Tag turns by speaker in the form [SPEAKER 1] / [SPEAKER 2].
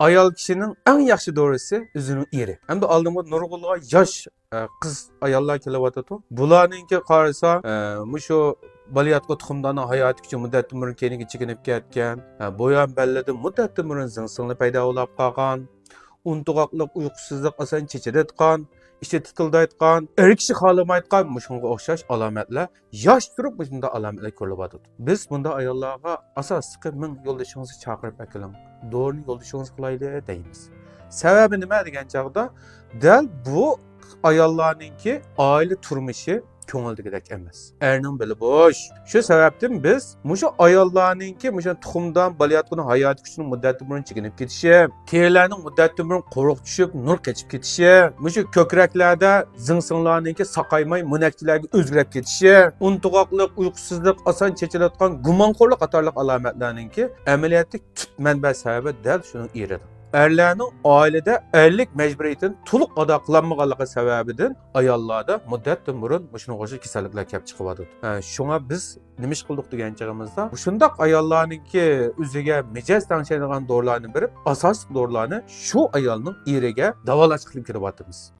[SPEAKER 1] Ayol kishining eng yaxshi dorisi o'zining eri. Hamda oldingi nurg'ulg'a yosh qiz ayollar kelyapti. Bularninki qarasa, mushu balayotgan tuxumlarning hayoti uchun muddatdan burun keyinga chekinib ketgan, bo'yon ballada muddatdan burun zingsingli paydo bo'lib qolgan, untuqoqlik, uyqusizlik asan chechiratgan, ishi titildayotgan, er kishi xolamayotgan mushunga o'xshash alomatlar yosh turib bunda alomatlar ko'rilyapti. Biz bunda ayollarga asosliqi ming yo'ldoshingizni chaqirib akiling. Doğru yo'ldoshingiz qilayli deymiz. Sababi nima degan chaqda, dal bu ayollarninki oila turmushi ko'ngildagidek emas. Erning bili bo'sh. Shu sababdan biz mushu ayollarninki mushu tuxumdan balayotgan hayot kuchini muddatdan burun chekinib ketishi, terilarning muddatdan burun quruq tushib, nur kechib ketishi, mushu ko'kraklarda zingsinglarninki saqaymay munakchilarga o'zgarib ketishi, untuqoqlik, uyqusizlik, oson chechilayotgan gumonxo'rlik qatorliq alomatlarninki amaliyotda tut manba sababi dal shuning eridir. Erlerning oilada erlik majburiyatini to'liq ado qilolmaganligi sababidan ayollarda muddatdan burun shunga o'xshash kasalliklar kelib chiqyapti. Shunga biz nima ish qildik degan chog'imizda, shundoq ayollarningki o'ziga mijoz tangshaydigan dorilarni berib, asosiy dorilarni shu ayolning eriga davolash qilib kiryapmiz.